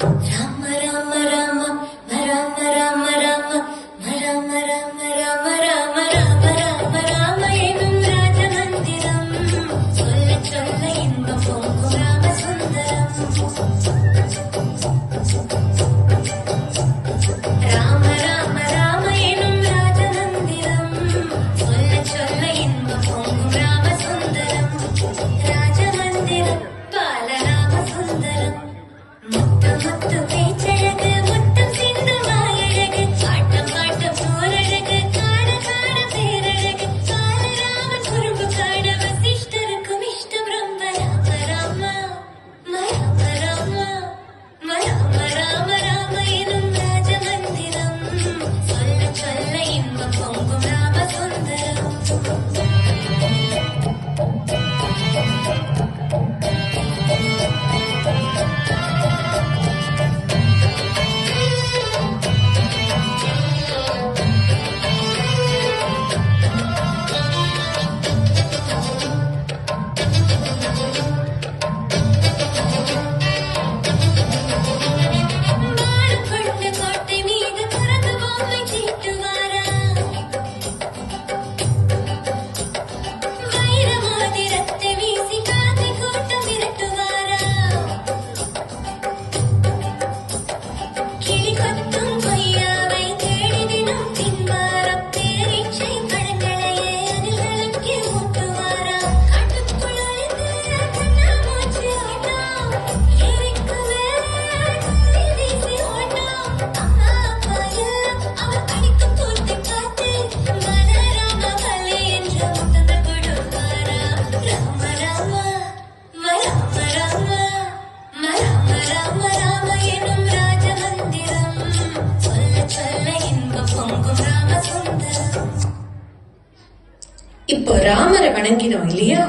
ராம ராம ராம ராம ராம ராம ராம ராம ராம ராம ராம ராம ராம எனும் ராஜமந்திரம் சொல்ல சொல்ல இன்பம் பொங்கும் ராம சுந்தரம். ராம ராம ராம எனும் ராஜமந்திரம் சொல்ல சொல்ல இன்பம் பொங்கும் ராம சுந்தரம். ராஜமந்திரம் பால ராம சுந்தரம். முத்து முத்து பேச்சழகு முத்தம் சிந்து வாயழகு ஆட்டம் பாட்டம் போரழகு காண காண பேரழகு பாலராமன் குறும்பு காண வசிஷ்டருக்கும் இஷ்டம் ரொம்ப. ராம ராம ராம ராம ராம ராம எனும் ராஜமந்திரம் சொல்ல சொல்ல இன்பம் பொங்கும் ராம சுந்தரம். கோட்டை மீது பறந்து பொம்மை தீட்டுவாரா வைர மோதிரத்தை வீசி காக்கை கூட்டம் விரட்டுவாரா கிளி கொத்தும் கொய்யாவை தேடி தினம் தின்பாரா பேரீச்சை பழங்களையே அணில்களுக்கு ஊட்டுவாரா காட்டுக்குள் ஒளிந்து கண்ணாமூச்சி ஆட்டம் ஏரிக்கு மேலே வீசி ஓட்டம் அம்மா அப்பா எல்லாம் அவர் படிக்கும் கூத்தை பார்த்து பலராம பலே என்ற முத்தங்கள் கொடுப்பாரா. ராம ராம ராம ராம ராம ராம எனும் ராஜமந்திரம் சொல்ல சொல்ல இன்பம் பொங்கும் ராம சுந்தரம். இப்போ ராமரை வணங்கினோம் இல்லையா?